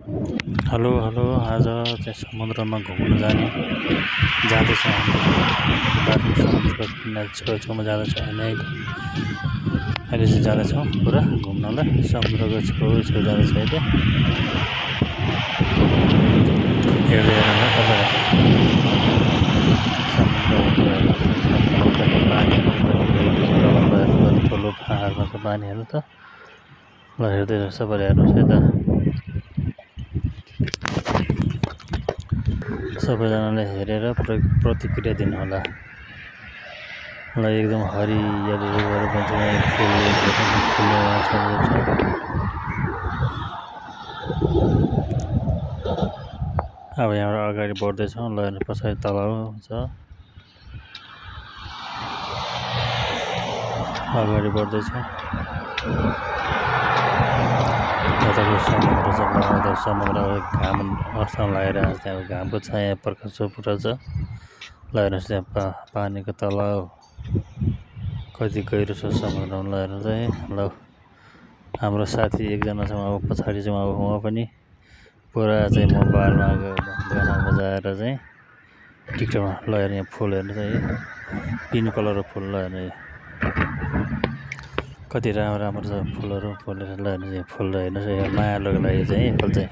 Hello hello आज चाहिँ समुद्रमा घुम्न जाँदैछौँ हामी बाटो समुद्रको किनार छेउछाउमा जाँदैछौँ हामी अहिले चाहिँ जाँदैछौँ पुरा घुम्नलाई समुद्रको छेउ जाँदैछ अहिले हेर्दै हेर्नु समुद्रको पानी ठुलो पहाडमा छ पानी हेर्नु त ल हेर्दै सबैले हेर्नुहोस् है त सबैजनाले हेरेर प्रतिक्रिया दिनुहोला ल एकदम हरियाली रुखहरू पनि छ फुलले अब यहाँबाट अगाडि बढ्दैछौँ ल हेर्नु पछाडि तलाउ छ अगाडि बढ्दैछौँ समुद्र घाम अर्थमा लगाइरहेको छ त्यहाँ घामको छाया प्रकाश पुरा छ ल हेर्नुहोस् त्यहाँ पानीको तलाउ कति गहिरो छ समुद्रमा ल हेर्नु चाहिँ ल हाम्रो साथी एकजना छ अब पछाडि चाहिँ अब उहाँ पनि पुरा चाहिँ मोबाइलमा गाना बजाएर चाहिँ टिकटकमा ल हेर्नु यहाँ फुल हेर्नु चाहिँ पिङ्क कलरको फुल ल हेर्नु कति राम्रो छ फुलहरू फुलेर ल हेर्नु चाहिँ फुल हेर्नुहोस् यहाँ मायालुको लागि चाहिँ फुल चाहिँ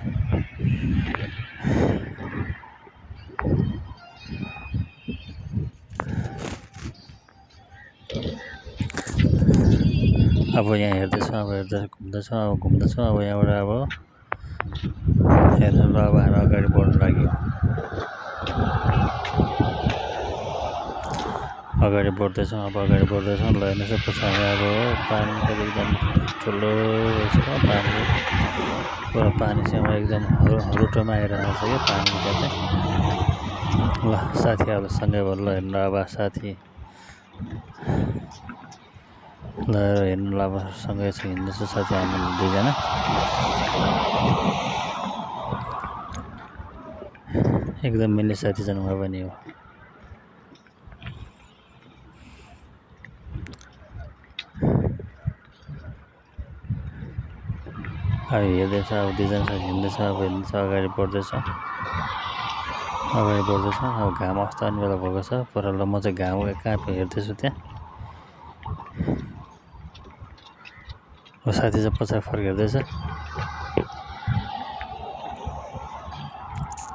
अब यहाँ हेर्दैछौँ अब घुम्दैछौँ अब यहाँबाट अब हेर्नु ल अब हामी अगाडि बढ्न लाग्यो अगाडि बढ्दैछौँ ल हेर्नुहोस् पछाडि अब पानीको एकदम ठुलो छ पानी पुरा पानी चाहिँ एकदम रुटोमा आइरहेको छ क्या पानी चाहिँ ल साथी अब सँगै भयो ल हेर्नु अब साथी ल हेर्नु ल अब सँगै छ हिँड्दैछ साथी हामी दुईजना एकदम मिल्ने साथी जानुभयो भने हो अब हेर्दैछ अब दुईजना साथी हिँड्दैछ अब अगाडि बढ्दैछ अब घाम अस्ताउने बेला भएको छ पर ल म चाहिँ घाम कहाँ हेर्दैछु त्यहाँ साथी चाहिँ पछाडि फर्केर्दैछ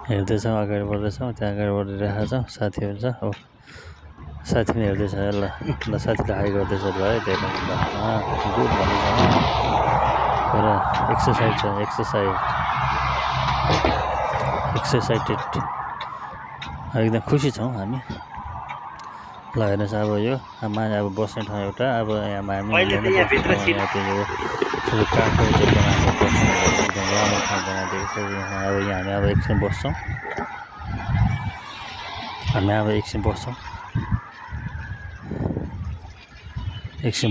हेर्दैछौँ अगाडि बढ्दैछौँ त्यहाँ अगाडि बढिरहेको छ साथीहरू छ अब साथी पनि हेर्दैछ ल साथीले हाई गर्दैछ ल है त्यही गुड भन्दैछ पुरा एक्सर्साइटेड एकदम खुसी छौँ हामी ल हेर्नुहोस् अब यो माने अब बस्ने ठाउँ एउटा अब यहाँ हामी ठुलो काठको चाहिँ बनाएको छ एकदम राम्रो ठाउँ बनाइदिएको छ यहाँ अब यहाँ हामी अब एकछिन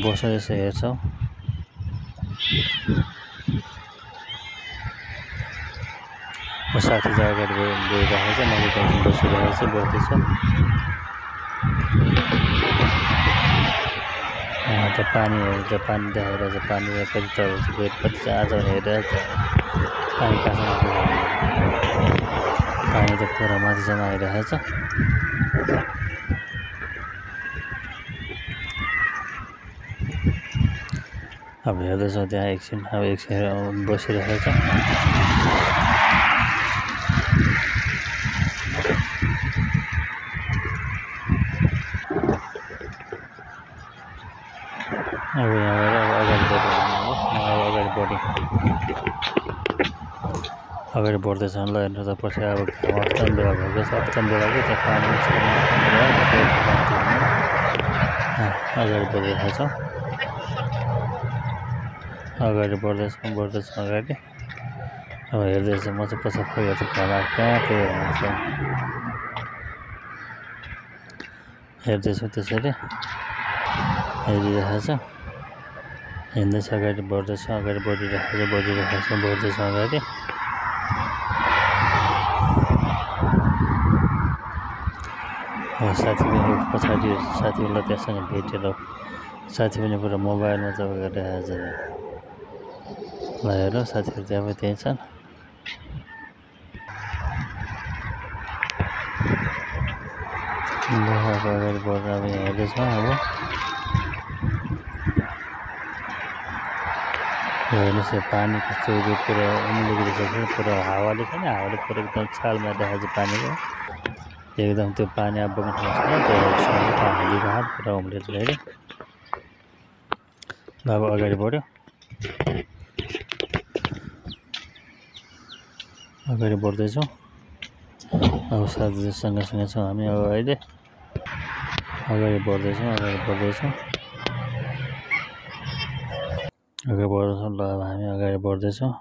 बस्छौँ यसो हेर्छौँ साथी चाहिँ अगाडि गइरहेको छ मैले त्यहाँ बस्दैछु त पानी देखाएर चाहिँ पानी कति तल कति चाहिँ आज हेरिरहेको छ पानी कहाँसम्म पानी त पुरा माथिसम्म आइरहेको छ अब हेर्दैछौँ त्यहाँ एकछिन बसिरहेको छ अब यहाँबाट अगाडि बढ्दैछौँ ल हेर्नु त पछि अब घाम अस्ताउने बेला भएको छ अस्ताउने बेला चाहिँ त्यहाँ पानी अगाडि बढिरहेको छौँ अगाडि बढ्दैछौँ अगाडि अब हेर्दैछ म चाहिँ पछि फर्केर घाम कहाँ पुग्यो हुन्छ हेर्दैछु त्यसरी हेरिरहेको छ हिँड्दैछ अगाडि बढ्दैछौँ अगाडि साथी पनि पछाडि साथीहरूलाई त्यहाँसँग भेटेर साथी पनि पुरा मोबाइलमा चाहिँ गरिरहेको छ ल हेर साथीहरू त्यहाँ पनि त्यहीँ छन् अगाडि बढेर अब यहाँ हेर्दैछौँ। अब हेर्नुहोस् यो पानी कस्तो पुरा उम्लिएको छ, पुरा हावाले छैन, हावाले पुरा एकदम छाल मारिरहेको छ पानीको। एकदम त्यो पानी अब बग्न थाल्छ, त्यो हात पुरा उम्लिएर छ हेरे। अब अगाडि बढ्यो, अगाडि बढ्दैछौँ। अब साथीहरू सँगसँगै छौँ हामी। अब अहिले अगाडि बढ्दैछौँ, अगाडि बढ्दैछौँ। ल अब हामी अगाडि बढ्दैछौँ।